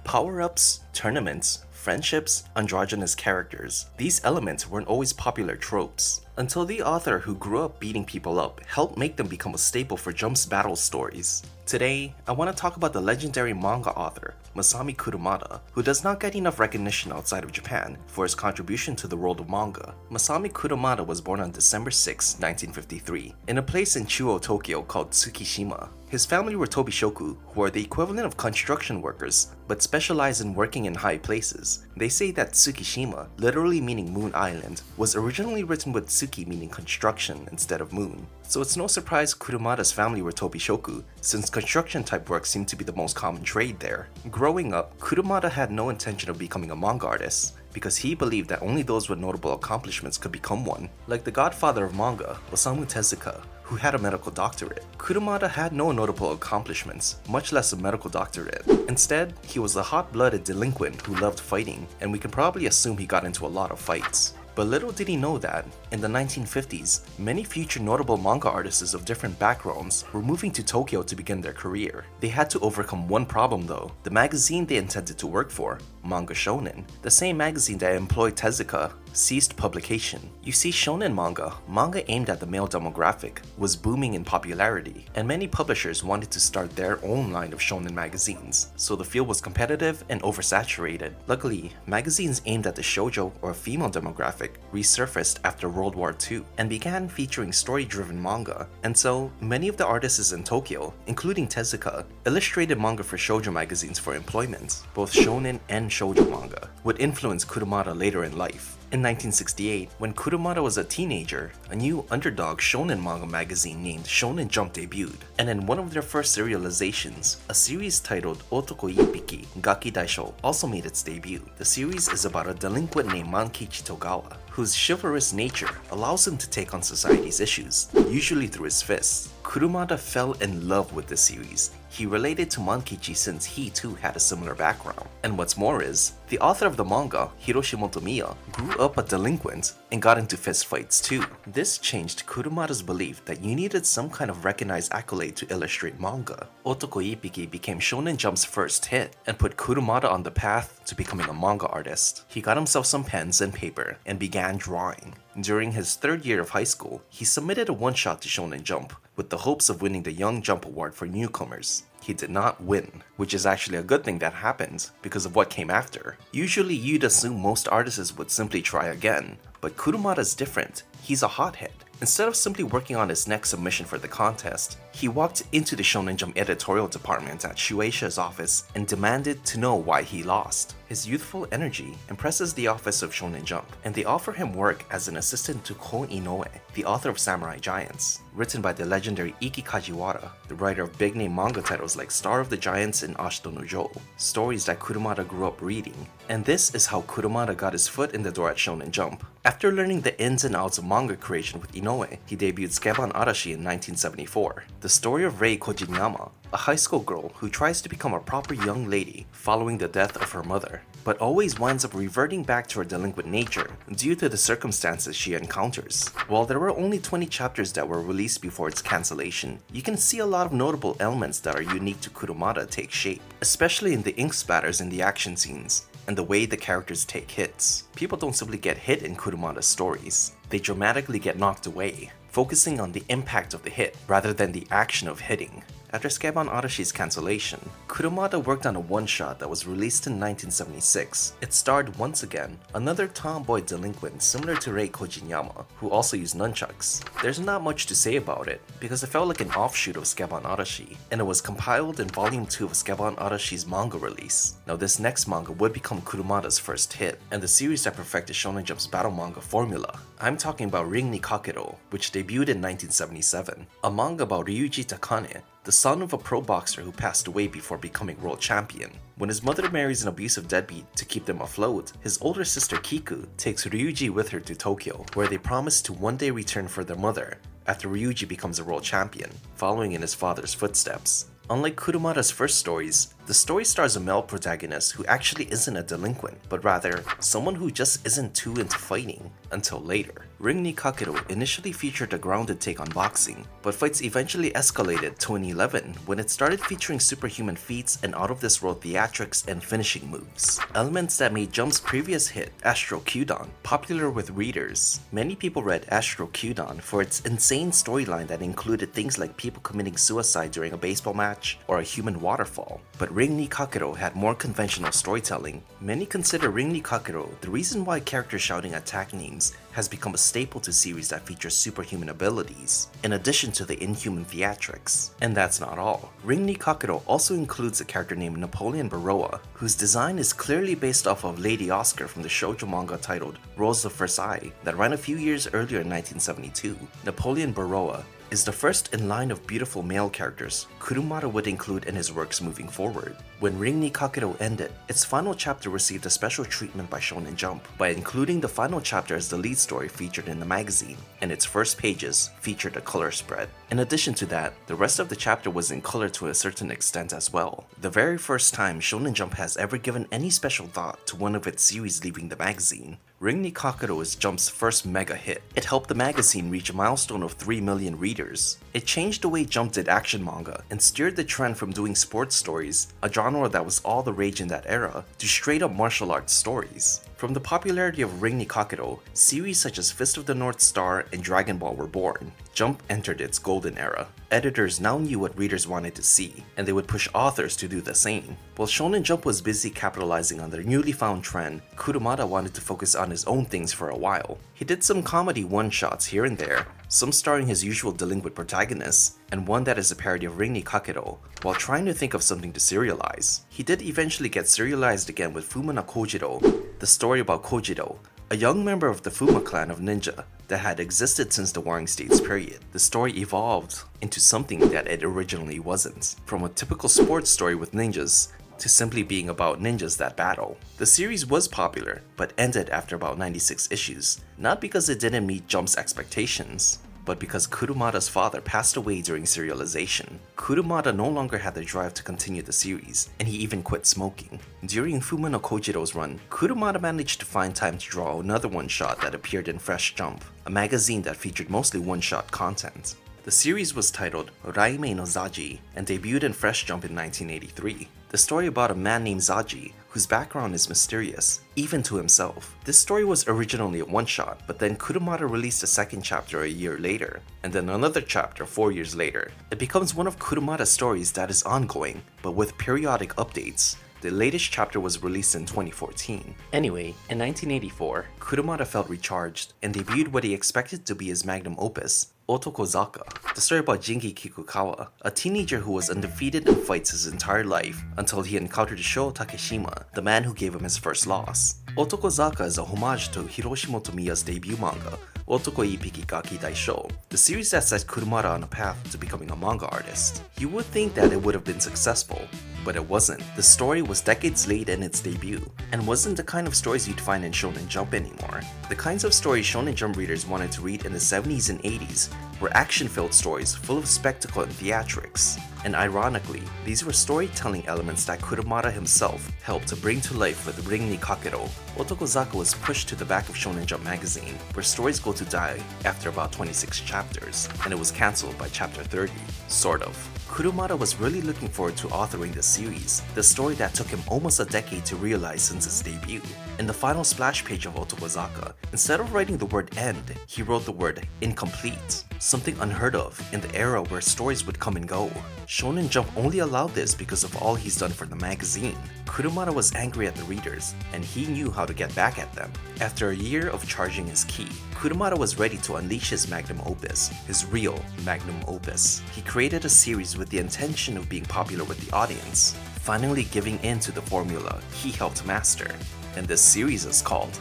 Power-ups, tournaments, friendships, androgynous characters. These elements weren't always popular tropes, until the author who grew up beating people up helped make them become a staple for Jump's battle stories. Today, I want to talk about the legendary manga author, Masami Kurumada, who does not get enough recognition outside of Japan for his contribution to the world of manga. Masami Kurumada was born on December 6, 1953, in a place in Chuo, Tokyo called Tsukishima. His family were Tobishoku, who are the equivalent of construction workers, but specialize in working in high places. They say that Tsukishima, literally meaning Moon Island, was originally written with Tsuki meaning construction instead of moon. So it's no surprise Kurumada's family were Tobishoku, since construction type work seemed to be the most common trade there. Growing up, Kurumada had no intention of becoming a manga artist, because he believed that only those with notable accomplishments could become one. Like the godfather of manga, Osamu Tezuka, who had a medical doctorate. Kurumada had no notable accomplishments, much less a medical doctorate. Instead, he was a hot-blooded delinquent who loved fighting, and we can probably assume he got into a lot of fights. But little did he know that, in the 1950s, many future notable manga artists of different backgrounds were moving to Tokyo to begin their career. They had to overcome one problem though: the magazine they intended to work for, Manga Shonen, the same magazine that employed Tezuka, ceased publication. You see, shonen manga aimed at the male demographic, was booming in popularity, and many publishers wanted to start their own line of shonen magazines, so the field was competitive and oversaturated. Luckily, magazines aimed at the shoujo or female demographic resurfaced after World War II and began featuring story-driven manga, and so many of the artists in Tokyo, including Tezuka, illustrated manga for shoujo magazines for employment. Both shonen and shoujo manga would influence Kurumada later in life. In 1968, when Kurumada was a teenager, a new underdog shonen manga magazine named Shonen Jump debuted, and in one of their first serializations, a series titled Otoko Ippiki Gaki Daisho also made its debut. The series is about a delinquent named Mankichi Togawa, whose chivalrous nature allows him to take on society's issues, usually through his fists. Kurumada fell in love with the series. He related to Mankichi since he too had a similar background. And what's more is, the author of the manga, Hiroshi Motomiya, grew up a delinquent and got into fistfights too. This changed Kurumada's belief that you needed some kind of recognized accolade to illustrate manga. Otoko Ippiki became Shonen Jump's first hit and put Kurumada on the path to becoming a manga artist. He got himself some pens and paper and began drawing. During his third year of high school, he submitted a one-shot to Shonen Jump with the hopes of winning the Young Jump Award for newcomers. He did not win, which is actually a good thing that happened because of what came after. Usually you'd assume most artists would simply try again, but Kurumada's different. He's a hothead. Instead of simply working on his next submission for the contest, he walked into the Shonen Jump editorial department at Shueisha's office and demanded to know why he lost. His youthful energy impresses the office of Shonen Jump, and they offer him work as an assistant to Kon Inoue, the author of Samurai Giants, written by the legendary Iki Kajiwara, the writer of big-name manga titles like Star of the Giants and Ashito no Joe, stories that Kurumada grew up reading. And this is how Kurumada got his foot in the door at Shonen Jump. After learning the ins and outs of manga creation with Inoue, he debuted Skeban Arashi in 1974, the story of Rei Kojinyama, a high school girl who tries to become a proper young lady following the death of her mother, but always winds up reverting back to her delinquent nature due to the circumstances she encounters. While there were only 20 chapters that were released before its cancellation, you can see a lot of notable elements that are unique to Kurumada take shape, especially in the ink spatters in the action scenes and the way the characters take hits. People don't simply get hit in Kurumada's stories, they dramatically get knocked away, focusing on the impact of the hit rather than the action of hitting. After Skeban Arashi's cancellation, Kurumada worked on a one-shot that was released in 1976. It starred, once again, another tomboy delinquent similar to Rei Kojinyama, who also used nunchucks. There's not much to say about it, because it felt like an offshoot of Skeban Arashi, and it was compiled in Volume 2 of Skeban Arashi's manga release. Now this next manga would become Kurumada's first hit, and the series that perfected Shonen Jump's battle manga formula. I'm talking about Ring ni Kakero, which debuted in 1977, a manga about Ryuji Takane, the son of a pro boxer who passed away before becoming world champion. When his mother marries an abusive deadbeat to keep them afloat, his older sister Kiku takes Ryuji with her to Tokyo, where they promise to one day return for their mother after Ryuji becomes a world champion, following in his father's footsteps. Unlike Kurumada's first stories, the story stars a male protagonist who actually isn't a delinquent, but rather someone who just isn't too into fighting until later. Ring ni Kakero initially featured a grounded take on boxing, but fights eventually escalated to 2011 when it started featuring superhuman feats and out-of-this-world theatrics and finishing moves. Elements that made Jump's previous hit, Astro Kyudon, popular with readers. Many people read Astro Kyudon for its insane storyline that included things like people committing suicide during a baseball match or a human waterfall. But Ring ni Kakero had more conventional storytelling. Many consider Ring ni Kakero the reason why characters shouting attack names has become a staple to series that feature superhuman abilities, in addition to the inhuman theatrics. And that's not all. Ring ni Kakero also includes a character named Napoleon Baroa, whose design is clearly based off of Lady Oscar from the shoujo manga titled Rose of Versailles that ran a few years earlier in 1972. Napoleon Baroa is the first in line of beautiful male characters Kurumada would include in his works moving forward. When Ring ni Kakero ended, its final chapter received a special treatment by Shonen Jump by including the final chapter as the lead story featured in the magazine, and its first pages featured a color spread. In addition to that, the rest of the chapter was in color to a certain extent as well. The very first time Shonen Jump has ever given any special thought to one of its series leaving the magazine. Ring ni Kakero is Jump's first mega hit. It helped the magazine reach a milestone of 3 million readers. It changed the way Jump did action manga and steered the trend from doing sports stories, a genre that was all the rage in that era, to straight up martial arts stories. From the popularity of Ring ni Kakero, series such as Fist of the North Star and Dragon Ball were born. Jump entered its golden era. Editors now knew what readers wanted to see, and they would push authors to do the same. While Shonen Jump was busy capitalizing on their newly found trend, Kurumada wanted to focus on his own things for a while. He did some comedy one-shots here and there, some starring his usual delinquent protagonists, and one that is a parody of Ring ni Kakero, while trying to think of something to serialize. He did eventually get serialized again with Fuma no Kojiro, the story about Kojiro, a young member of the Fuma clan of ninja that had existed since the Warring States period. The story evolved into something that it originally wasn't, from a typical sports story with ninjas to simply being about ninjas that battle. The series was popular, but ended after about 96 issues, not because it didn't meet Jump's expectations, but because Kurumada's father passed away during serialization. Kurumada no longer had the drive to continue the series, and he even quit smoking. During Fuma no Kojiro's run, Kurumada managed to find time to draw another one-shot that appeared in Fresh Jump, a magazine that featured mostly one-shot content. The series was titled Raimei no Zaji and debuted in Fresh Jump in 1983. The story about a man named Zaji, whose background is mysterious, even to himself. This story was originally a one-shot, but then Kurumada released a second chapter a year later, and then another chapter 4 years later. It becomes one of Kurumada's stories that is ongoing, but with periodic updates. The latest chapter was released in 2014. Anyway, in 1984, Kurumada felt recharged and debuted what he expected to be his magnum opus, Otokozaka, the story about Jinki Kikukawa, a teenager who was undefeated in fights his entire life until he encountered Sho Takeshima, the man who gave him his first loss. Otokozaka is a homage to Hiroshi Motomiya's debut manga, Otoko Ippiki Gaki Daisho, the series that set Kurumada on a path to becoming a manga artist. You would think that it would have been successful, but it wasn't. The story was decades late in its debut, and wasn't the kind of stories you'd find in Shonen Jump anymore. The kinds of stories Shonen Jump readers wanted to read in the 70s and 80s were action-filled stories full of spectacle and theatrics. And ironically, these were storytelling elements that Kurumada himself helped to bring to life with Ring ni Kakero. Otokozaka was pushed to the back of Shonen Jump magazine, where stories go to die after about 26 chapters, and it was cancelled by chapter 30, sort of. Kurumada was really looking forward to authoring this series, the story that took him almost a decade to realize since its debut. In the final splash page of Otokozaka, instead of writing the word end, he wrote the word incomplete, something unheard of in the era where stories would come and go. Shonen Jump only allowed this because of all he's done for the magazine. Kurumada was angry at the readers, and he knew how to get back at them. After a year of charging his key, Kurumada was ready to unleash his magnum opus, his real magnum opus. He created a series with the intention of being popular with the audience, finally giving in to the formula he helped master. And this series is called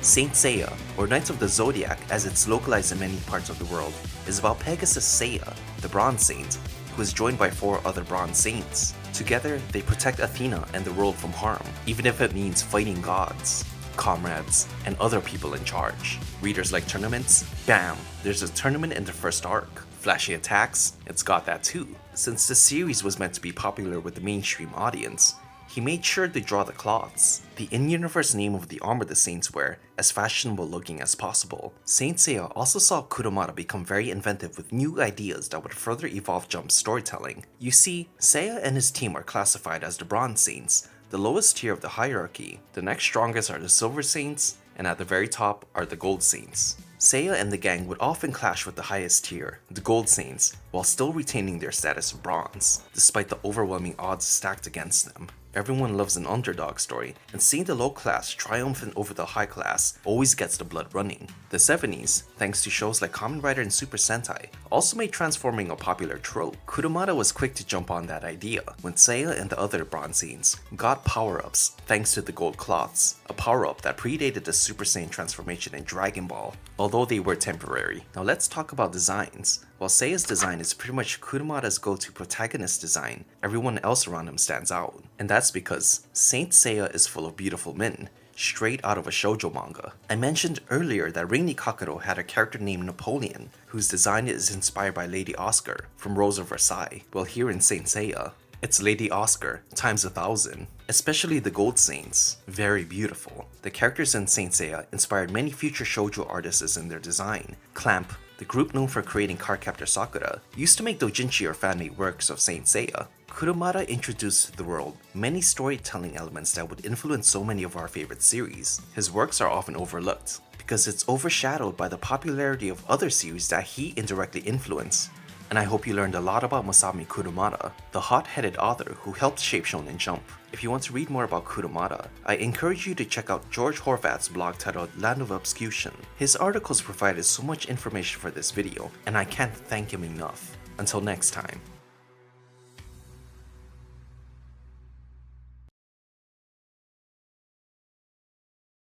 Saint Seiya, or Knights of the Zodiac as it's localized in many parts of the world, is about Pegasus Seiya, the Bronze Saint, who is joined by 4 other Bronze Saints. Together, they protect Athena and the world from harm, even if it means fighting gods, comrades, and other people in charge. Readers like tournaments? Bam! There's a tournament in the first arc. Flashy attacks? It's got that too. Since the series was meant to be popular with the mainstream audience, he made sure to draw the cloths, the in-universe name of the armor the Saints wear, as fashionable looking as possible. Saint Seiya also saw Kurumada become very inventive with new ideas that would further evolve Jump's storytelling. You see, Seiya and his team are classified as the Bronze Saints, the lowest tier of the hierarchy. The next strongest are the Silver Saints, and at the very top are the Gold Saints. Seiya and the gang would often clash with the highest tier, the Gold Saints, while still retaining their status of Bronze, despite the overwhelming odds stacked against them. Everyone loves an underdog story, and seeing the low class triumphant over the high class always gets the blood running. The 70s, thanks to shows like Kamen Rider and Super Sentai, also made transforming a popular trope. Kurumada was quick to jump on that idea when Seiya and the other Bronze Saints got power-ups thanks to the gold cloths, a power-up that predated the Super Saiyan transformation in Dragon Ball, although they were temporary. Now let's talk about designs. While Seiya's design is pretty much Kurumada's go-to protagonist design, everyone else around him stands out. And that's because Saint Seiya is full of beautiful men, straight out of a shoujo manga. I mentioned earlier that Rinni Kakuro had a character named Napoleon, whose design is inspired by Lady Oscar from Rose of Versailles. Well, here in Saint Seiya, it's Lady Oscar times 1,000. Especially the Gold Saints, very beautiful. The characters in Saint Seiya inspired many future shoujo artists in their design. Clamp, the group known for creating Cardcaptor Sakura, used to make doujinshi or fan-made works of Saint Seiya. Kurumada introduced to the world many storytelling elements that would influence so many of our favorite series. His works are often overlooked, because it's overshadowed by the popularity of other series that he indirectly influenced. And I hope you learned a lot about Masami Kurumada, the hot-headed author who helped shape Shonen Jump. If you want to read more about Kurumada, I encourage you to check out George Horvath's blog titled Land of Obscution. His articles provided so much information for this video, and I can't thank him enough. Until next time.